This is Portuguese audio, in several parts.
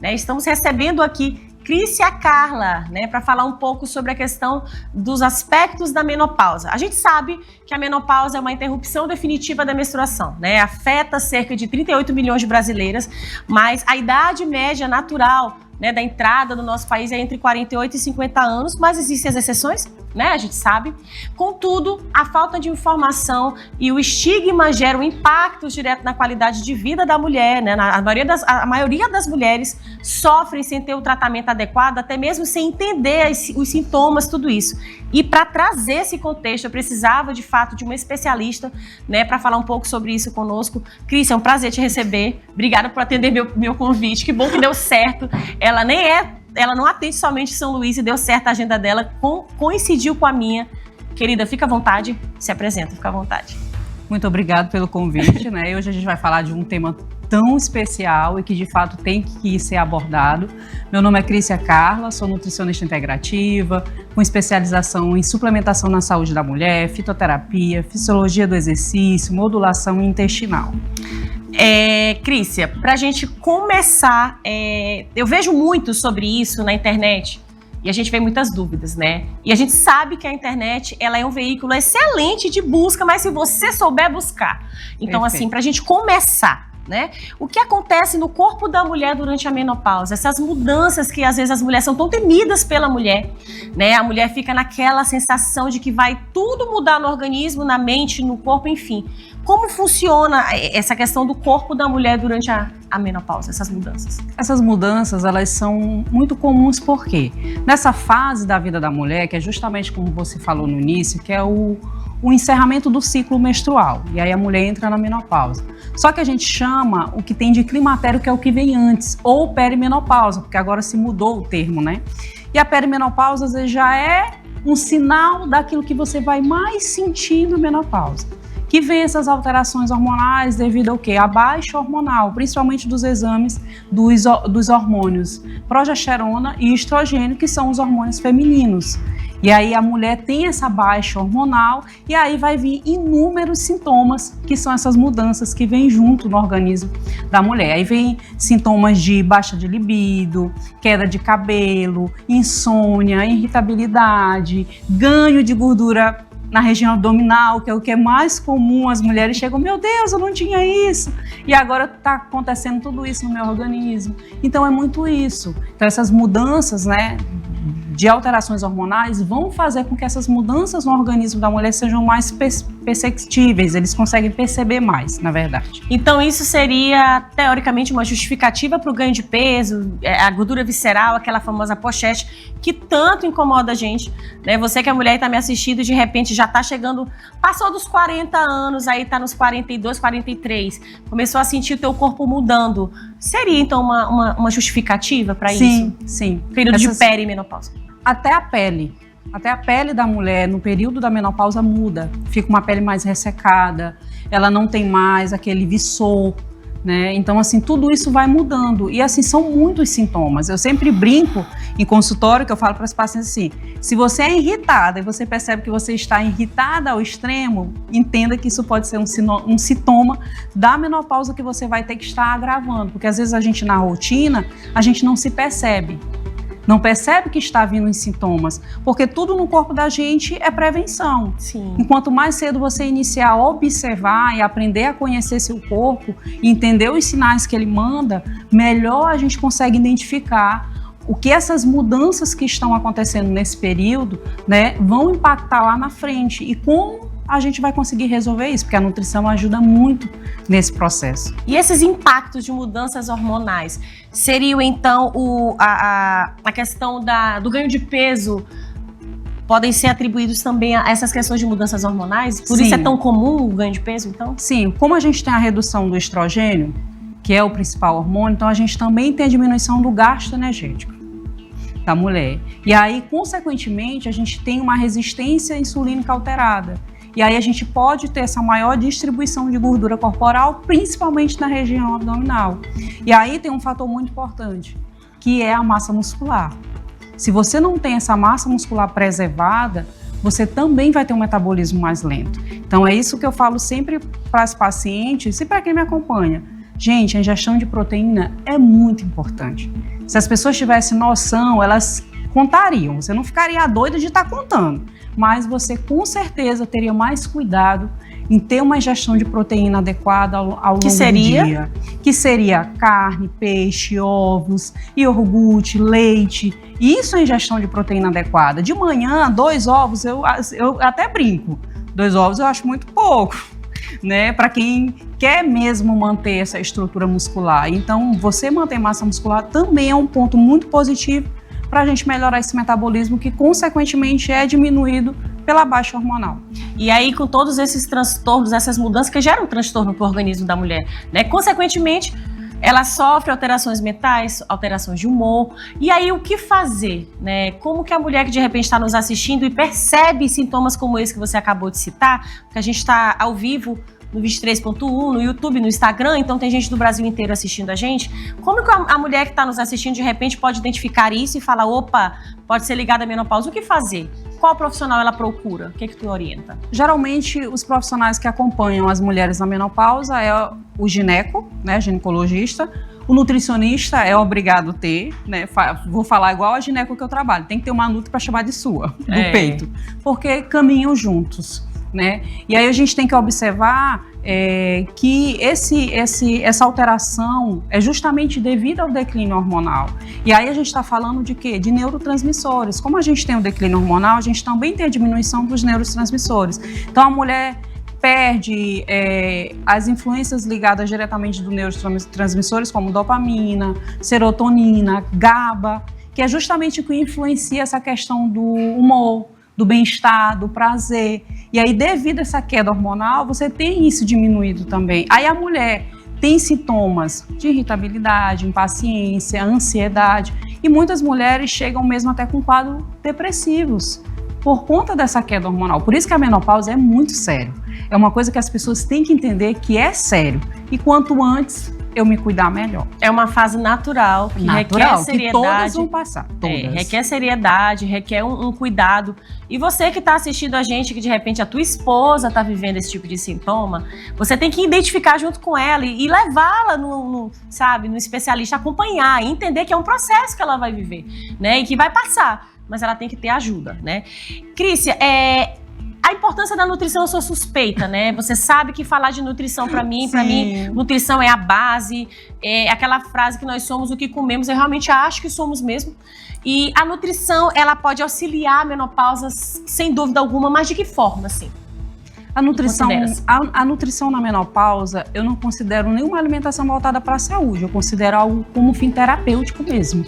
né? Estamos recebendo aqui Crícia Carla, né, para falar um pouco sobre a questão dos aspectos da menopausa. A gente sabe que a menopausa é uma interrupção definitiva da menstruação, né? Afeta cerca de 38 milhões de brasileiras, mas a idade média natural, né, da entrada no nosso país é entre 48 e 50 anos, mas existem as exceções, né, a gente sabe. Contudo, a falta de informação e o estigma geram impactos direto na qualidade de vida da mulher, né? A maioria das mulheres sofrem sem ter o tratamento adequado, até mesmo sem entender os sintomas, tudo isso. E para trazer esse contexto, eu precisava, de fato, de uma especialista, né, para falar um pouco sobre isso conosco. Crícia, é um prazer te receber. Obrigada por atender meu convite. Que bom que deu certo. Ela não atende somente São Luís e deu certo a agenda dela, coincidiu com a minha. Querida, fica à vontade, se apresenta, fica à vontade. Muito obrigada pelo convite, né? E hoje a gente vai falar de um tema tão especial e que de fato tem que ser abordado. Meu nome é Crícia Carla, sou nutricionista integrativa, com especialização em suplementação na saúde da mulher, fitoterapia, fisiologia do exercício, modulação intestinal. Crícia, para a gente começar, eu vejo muito sobre isso na internet e a gente vê muitas dúvidas, né? E a gente sabe que a internet, ela é um veículo excelente de busca, mas se você souber buscar. Então, Perfeito. assim, para a gente começar, né? O que acontece no corpo da mulher durante a menopausa? Essas mudanças que às vezes as mulheres são tão temidas pela mulher, né? A mulher fica naquela sensação de que vai tudo mudar no organismo, na mente, no corpo, enfim. Como funciona essa questão do corpo da mulher durante a menopausa, essas mudanças? Essas mudanças, elas são muito comuns porque nessa fase da vida da mulher, que é justamente como você falou no início, que é o encerramento do ciclo menstrual, e aí a mulher entra na menopausa. Só que a gente chama o que tem de climatério, que é o que vem antes, ou perimenopausa, porque agora se mudou o termo, né? E a perimenopausa, às vezes, já é um sinal daquilo que você vai mais sentir na menopausa, que vem essas alterações hormonais devido ao quê? A baixa hormonal, principalmente dos exames dos hormônios progesterona e estrogênio, que são os hormônios femininos. E aí a mulher tem essa baixa hormonal e aí vai vir inúmeros sintomas, que são essas mudanças que vêm junto no organismo da mulher. Aí vem sintomas de baixa de libido, queda de cabelo, insônia, irritabilidade, ganho de gordura na região abdominal, que é o que é mais comum. As mulheres chegam, meu Deus, eu não tinha isso, e agora está acontecendo tudo isso no meu organismo. Então é muito isso. Então essas mudanças, né, de alterações hormonais vão fazer com que essas mudanças no organismo da mulher sejam mais perceptíveis, eles conseguem perceber mais, na verdade. Então isso seria, teoricamente, uma justificativa para o ganho de peso, a gordura visceral, aquela famosa pochete, que tanto incomoda a gente, né? Você que é mulher e está me assistindo e de repente já está chegando, passou dos 40 anos, aí está nos 42, 43, começou a sentir o teu corpo mudando. Seria, então, uma justificativa para isso? Sim, sim. Período de perimenopausa. Até a pele da mulher no período da menopausa muda, fica uma pele mais ressecada, ela não tem mais aquele viçor, né? Então, assim, tudo isso vai mudando e, assim, são muitos sintomas. Eu sempre brinco em consultório, que eu falo para as pacientes assim, se você é irritada e você percebe que você está irritada ao extremo, entenda que isso pode ser um sintoma da menopausa que você vai ter que estar agravando, porque às vezes a gente na rotina, a gente não se percebe. Não percebe que está vindo os sintomas, porque tudo no corpo da gente é prevenção. Sim. Enquanto mais cedo você iniciar a observar e aprender a conhecer seu corpo, e entender os sinais que ele manda, melhor a gente consegue identificar o que essas mudanças que estão acontecendo nesse período, né, vão impactar lá na frente e como a gente vai conseguir resolver isso, porque a nutrição ajuda muito nesse processo. E esses impactos de mudanças hormonais seriam, então, a questão do ganho de peso, podem ser atribuídos também a essas questões de mudanças hormonais? Por Sim. isso é tão comum o ganho de peso, então? Sim, como a gente tem a redução do estrogênio, que é o principal hormônio, então a gente também tem a diminuição do gasto energético da mulher. E aí, consequentemente, a gente tem uma resistência insulínica alterada. E aí a gente pode ter essa maior distribuição de gordura corporal, principalmente na região abdominal. E aí tem um fator muito importante, que é a massa muscular. Se você não tem essa massa muscular preservada, você também vai ter um metabolismo mais lento. Então é isso que eu falo sempre para as pacientes e para quem me acompanha. Gente, a ingestão de proteína é muito importante. Se as pessoas tivessem noção, elas contariam. Você não ficaria doida de estar contando, mas você com certeza teria mais cuidado em ter uma ingestão de proteína adequada ao longo do dia. Que seria carne, peixe, ovos, iogurte, leite. Isso é ingestão de proteína adequada. De manhã, 2 ovos, eu até brinco. 2 ovos eu acho muito pouco, né? Para quem quer mesmo manter essa estrutura muscular. Então, você manter massa muscular também é um ponto muito positivo para a gente melhorar esse metabolismo que, consequentemente, é diminuído pela baixa hormonal. E aí, com todos esses transtornos, essas mudanças que geram transtorno para o organismo da mulher, né? Consequentemente, ela sofre alterações mentais, alterações de humor. E aí, o que fazer, né? Como que a mulher que de repente está nos assistindo e percebe sintomas como esse que você acabou de citar, que a gente está ao vivo no 23.1, no YouTube, no Instagram, então tem gente do Brasil inteiro assistindo a gente. Como que a mulher que está nos assistindo de repente pode identificar isso e falar, opa, pode ser ligada à menopausa? O que fazer? Qual profissional ela procura? O que tu orienta? Geralmente, os profissionais que acompanham as mulheres na menopausa é o gineco, né, ginecologista. O nutricionista é obrigado a ter, né? Vou falar igual a gineco que eu trabalho. Tem que ter uma nutri para chamar de sua, do peito. Porque caminham juntos, né? E aí a gente tem que observar que essa alteração é justamente devido ao declínio hormonal. E aí a gente está falando de quê? De neurotransmissores. Como a gente tem o declínio hormonal, a gente também tem a diminuição dos neurotransmissores. Então a mulher perde as influências ligadas diretamente dos neurotransmissores, como dopamina, serotonina, GABA, que é justamente o que influencia essa questão do humor, do bem-estar, do prazer. E aí, devido a essa queda hormonal, você tem isso diminuído também. Aí a mulher tem sintomas de irritabilidade, impaciência, ansiedade. E muitas mulheres chegam mesmo até com quadros depressivos por conta dessa queda hormonal. Por isso que a menopausa é muito sério. É uma coisa que as pessoas têm que entender que é sério. E quanto antes eu me cuidar, melhor. É uma fase natural, que requer seriedade. Que todas vão passar. Todas. Requer seriedade, requer um cuidado. E você que está assistindo a gente, que de repente a tua esposa está vivendo esse tipo de sintoma, você tem que identificar junto com ela e levá-la no especialista, acompanhar, entender que é um processo que ela vai viver, né? E que vai passar, mas ela tem que ter ajuda, né? Crícia, a importância da nutrição eu sou suspeita, né? Você sabe que falar de nutrição para mim, nutrição é a base, é aquela frase que nós somos o que comemos, eu realmente acho que somos mesmo. E a nutrição, ela pode auxiliar a menopausa, sem dúvida alguma, mas de que forma, assim? A nutrição na menopausa, eu não considero nenhuma alimentação voltada para a saúde, eu considero algo como fim terapêutico mesmo.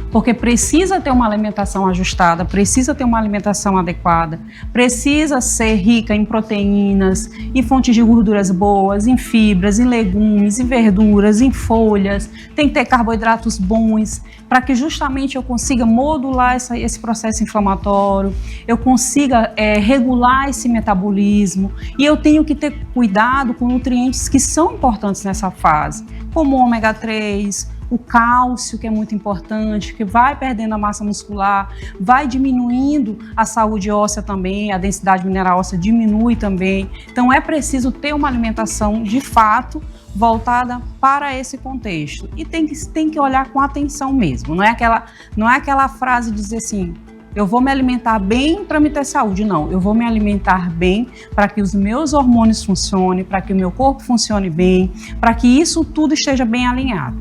Porque precisa ter uma alimentação ajustada, precisa ter uma alimentação adequada, precisa ser rica em proteínas, em fontes de gorduras boas, em fibras, em legumes, em verduras, em folhas, tem que ter carboidratos bons, para que justamente eu consiga modular esse processo inflamatório, eu consiga regular esse metabolismo, e eu tenho que ter cuidado com nutrientes que são importantes nessa fase, como o ômega 3, o cálcio, que é muito importante, que vai perdendo a massa muscular, vai diminuindo a saúde óssea também, a densidade mineral óssea diminui também. Então é preciso ter uma alimentação de fato voltada para esse contexto. E tem que olhar com atenção mesmo. Não é aquela frase de dizer assim, eu vou me alimentar bem para me ter saúde. Não, eu vou me alimentar bem para que os meus hormônios funcionem, para que o meu corpo funcione bem, para que isso tudo esteja bem alinhado.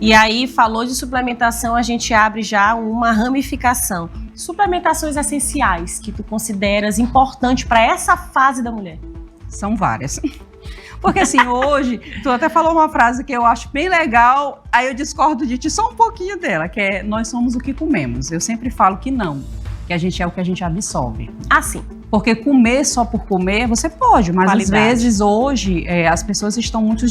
E aí, falou de suplementação, a gente abre já uma ramificação. Suplementações essenciais que tu consideras importantes para essa fase da mulher? São várias. Porque assim, hoje, tu até falou uma frase que eu acho bem legal, aí eu discordo de ti só um pouquinho dela, que é, nós somos o que comemos. Eu sempre falo que não, que a gente é o que a gente absorve. Ah, sim. Porque comer só por comer, você pode, mas às vezes hoje as pessoas estão muito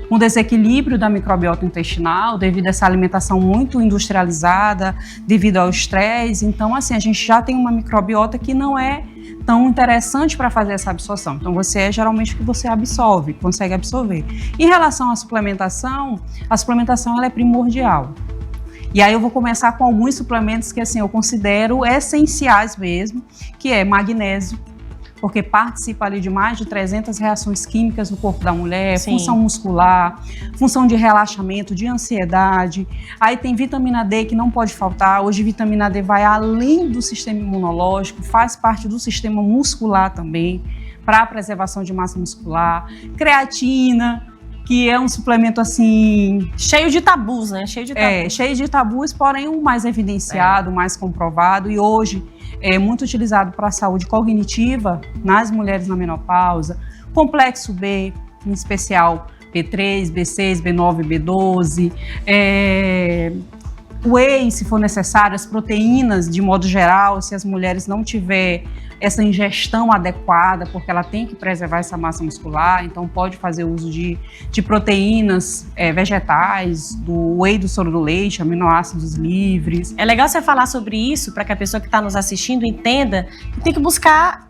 com desequilíbrio da microbiota intestinal devido a essa alimentação muito industrializada, devido ao estresse. Então, assim, a gente já tem uma microbiota que não é tão interessante para fazer essa absorção. Então, você é geralmente o que você absorve, consegue absorver. Em relação à suplementação, a suplementação ela é primordial. E aí eu vou começar com alguns suplementos que assim, eu considero essenciais mesmo, que é magnésio. porque participa ali de mais de 300 reações químicas no corpo da mulher, Sim. função muscular, função de relaxamento, de ansiedade. Aí tem vitamina D que não pode faltar. Hoje vitamina D vai além do sistema imunológico, faz parte do sistema muscular também, para a preservação de massa muscular. Creatina, que é um suplemento assim... Cheio de tabus, né? Cheio de tabus. Cheio de tabus, porém o mais evidenciado, o mais comprovado, e hoje é muito utilizado para a saúde cognitiva nas mulheres na menopausa. Complexo B, em especial B3, B6, B9, B12, whey, se for necessário, as proteínas, de modo geral, se as mulheres não tiver essa ingestão adequada, porque ela tem que preservar essa massa muscular, então pode fazer uso de proteínas vegetais, do whey do soro do leite, aminoácidos livres. É legal você falar sobre isso para que a pessoa que está nos assistindo entenda que tem que buscar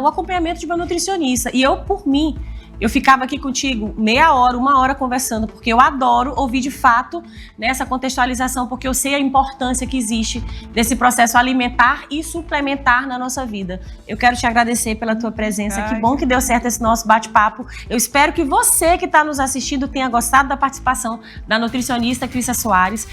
o acompanhamento de uma nutricionista. E eu, por mim, eu ficava aqui contigo meia hora, uma hora conversando, porque eu adoro ouvir de fato nessa contextualização, porque eu sei a importância que existe desse processo alimentar e suplementar na nossa vida. Eu quero te agradecer pela tua presença. Que bom que deu certo esse nosso bate-papo. Eu espero que você que está nos assistindo tenha gostado da participação da nutricionista Crícia Soares.